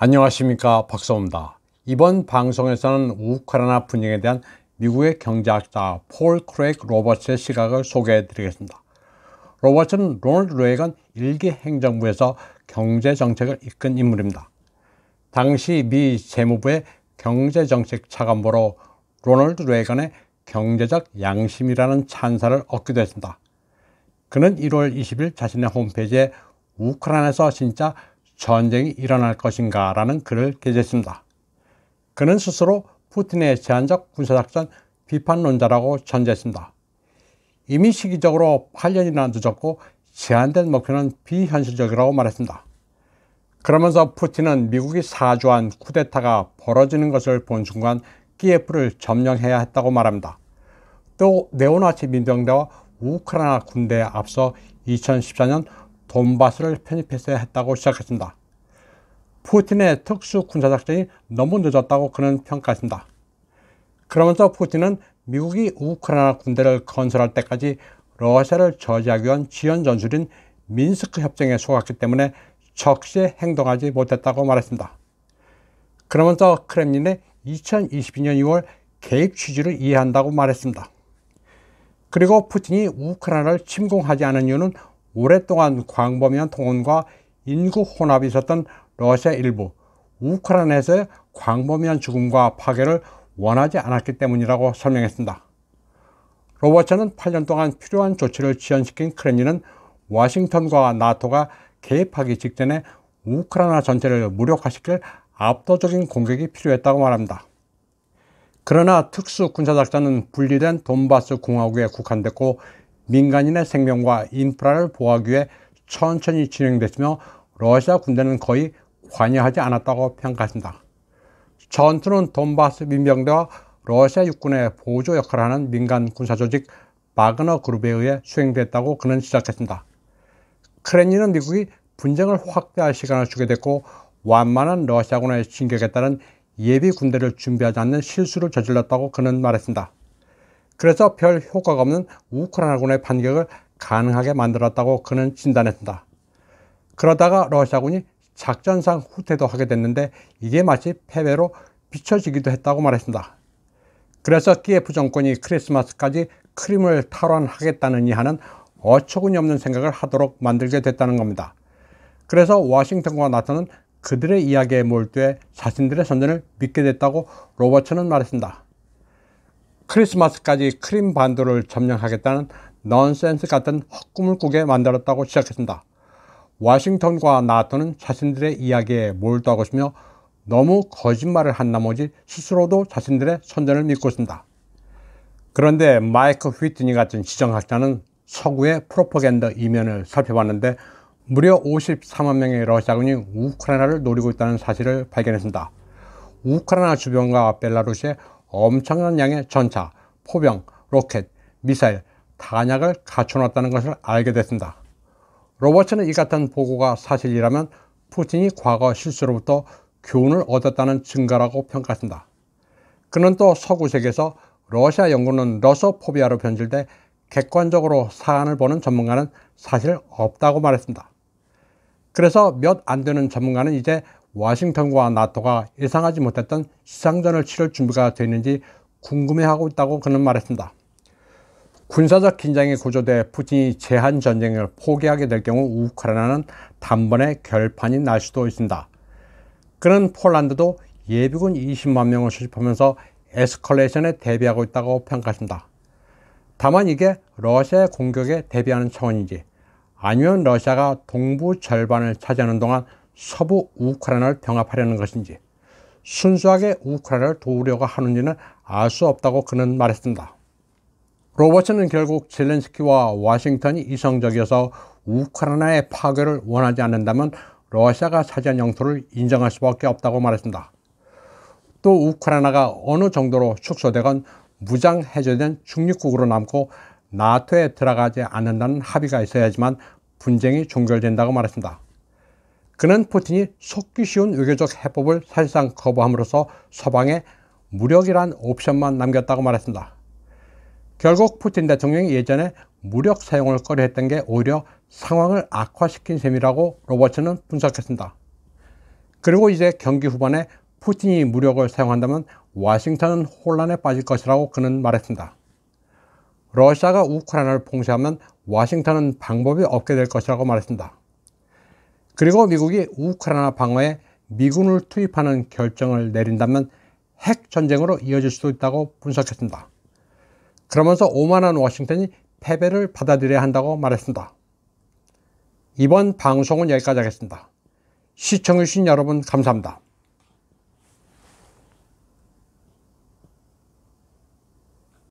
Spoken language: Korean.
안녕하십니까, 박사입니다. 이번 방송에서는 우크라이나 분쟁에 대한 미국의 경제학자 폴 크레이그 로버츠의 시각을 소개해 드리겠습니다. 로버츠는 로널드 레이건 1기 행정부에서 경제정책을 이끈 인물입니다. 당시 미 재무부의 경제정책 차관보로 로널드 레이건의 경제적 양심이라는 찬사를 얻기도 했습니다. 그는 1월 20일 자신의 홈페이지에 우크라이나에서 진짜 전쟁이 일어날 것인가 라는 글을 게재했습니다. 그는 스스로 푸틴의 제한적 군사작전 비판론자라고 전제했습니다. 이미 시기적으로 8년이나 늦었고 제한된 목표는 비현실적이라고 말했습니다. 그러면서 푸틴은 미국이 사주한 쿠데타가 벌어지는 것을 본 순간 키예프를 점령해야 했다고 말합니다. 또 네오나치 민병대와 우크라이나 군대에 앞서 2014년 돈바스를 편입했어야 했다고 시작했습니다. 푸틴의 특수 군사작전이 너무 늦었다고 그는 평가했습니다. 그러면서 푸틴은 미국이 우크라이나 군대를 건설할 때까지 러시아를 저지하기 위한 지연 전술인 민스크 협정에 속았기 때문에 적시에 행동하지 못했다고 말했습니다. 그러면서 크렘린의 2022년 2월 개입 취지를 이해한다고 말했습니다. 그리고 푸틴이 우크라이나를 침공하지 않은 이유는 오랫동안 광범위한 통혼과 인구 혼합이 있었던 러시아 일부, 우크라이나에서의 광범위한 죽음과 파괴를 원하지 않았기 때문이라고 설명했습니다. 로버츠는 8년 동안 필요한 조치를 지연시킨 크렘린은 워싱턴과 나토가 개입하기 직전에 우크라이나 전체를 무력화시킬 압도적인 공격이 필요했다고 말합니다. 그러나 특수 군사작전은 분리된 돈바스 공화국에 국한됐고 민간인의 생명과 인프라를 보호하기 위해 천천히 진행됐으며 러시아 군대는 거의 관여하지 않았다고 평가했습니다. 전투는 돈바스 민병대와 러시아 육군의 보조 역할을 하는 민간 군사조직 바그너 그룹에 의해 수행됐다고 그는 지적했습니다. 크렘린은 미국이 분쟁을 확대할 시간을 주게 됐고 완만한 러시아군의 진격에 따른 예비 군대를 준비하지 않는 실수를 저질렀다고 그는 말했습니다. 그래서 별 효과가 없는 우크라이나군의 반격을 가능하게 만들었다고 그는 진단했습니다. 그러다가 러시아군이 작전상 후퇴도 하게 됐는데 이게 마치 패배로 비춰지기도 했다고 말했습니다. 그래서 키예프 정권이 크리스마스까지 크림을 탈환하겠다느니 하는 어처구니 없는 생각을 하도록 만들게 됐다는 겁니다. 그래서 워싱턴과 나토는 그들의 이야기에 몰두해 자신들의 선전을 믿게 됐다고 로버츠는 말했습니다. 크리스마스까지 크림 반도를 점령하겠다는 넌센스 같은 헛꿈을 꾸게 만들었다고 지적했습니다. 워싱턴과 나토는 자신들의 이야기에 몰두하고 있으며 너무 거짓말을 한 나머지 스스로도 자신들의 선전을 믿고 있습니다. 그런데 마이크 휘트니 같은 지정학자는 서구의 프로파간다 이면을 살펴봤는데 무려 54만 명의 러시아군이 우크라이나를 노리고 있다는 사실을 발견했습니다. 우크라이나 주변과 벨라루시에 엄청난 양의 전차, 포병, 로켓, 미사일, 탄약을 갖춰놨다는 것을 알게 됐습니다. 로버츠는 이 같은 보고가 사실이라면 푸틴이 과거 실수로부터 교훈을 얻었다는 증거라고 평가했습니다. 그는 또 서구 세계에서 러시아 연구는 러소포비아로 변질돼 객관적으로 사안을 보는 전문가는 사실 없다고 말했습니다. 그래서 몇 안 되는 전문가는 이제 워싱턴과 나토가 예상하지 못했던 시상전을 치를 준비가 되어 있는지 궁금해하고 있다고 그는 말했습니다. 군사적 긴장이 고조돼 푸틴이 제한 전쟁을 포기하게 될 경우 우크라이나는 단번에 결판이 날 수도 있습니다. 그는 폴란드도 예비군 20만 명을 수집하면서 에스컬레이션에 대비하고 있다고 평가했습니다. 다만 이게 러시아의 공격에 대비하는 차원인지 아니면 러시아가 동부 절반을 차지하는 동안 서부 우크라이나를 병합하려는 것인지 순수하게 우크라이나를 도우려고 하는지는 알 수 없다고 그는 말했습니다. 로버츠는 결국 젤렌스키와 워싱턴이 이성적이어서 우크라이나의 파괴를 원하지 않는다면 러시아가 차지한 영토를 인정할 수밖에 없다고 말했습니다. 또 우크라이나가 어느 정도로 축소되건 무장 해제된 중립국으로 남고 나토에 들어가지 않는다는 합의가 있어야지만 분쟁이 종결된다고 말했습니다. 그는 푸틴이 속기 쉬운 외교적 해법을 사실상 거부함으로써 서방에 무력이란 옵션만 남겼다고 말했습니다. 결국 푸틴 대통령이 예전에 무력 사용을 꺼려했던 게 오히려 상황을 악화시킨 셈이라고 로버츠는 분석했습니다. 그리고 이제 경기 후반에 푸틴이 무력을 사용한다면 워싱턴은 혼란에 빠질 것이라고 그는 말했습니다. 러시아가 우크라이나를 봉쇄하면 워싱턴은 방법이 없게 될 것이라고 말했습니다. 그리고 미국이 우크라이나 방어에 미군을 투입하는 결정을 내린다면 핵전쟁으로 이어질 수도 있다고 분석했습니다. 그러면서 오만한 워싱턴이 패배를 받아들여야 한다고 말했습니다. 이번 방송은 여기까지 하겠습니다. 시청해주신 여러분 감사합니다.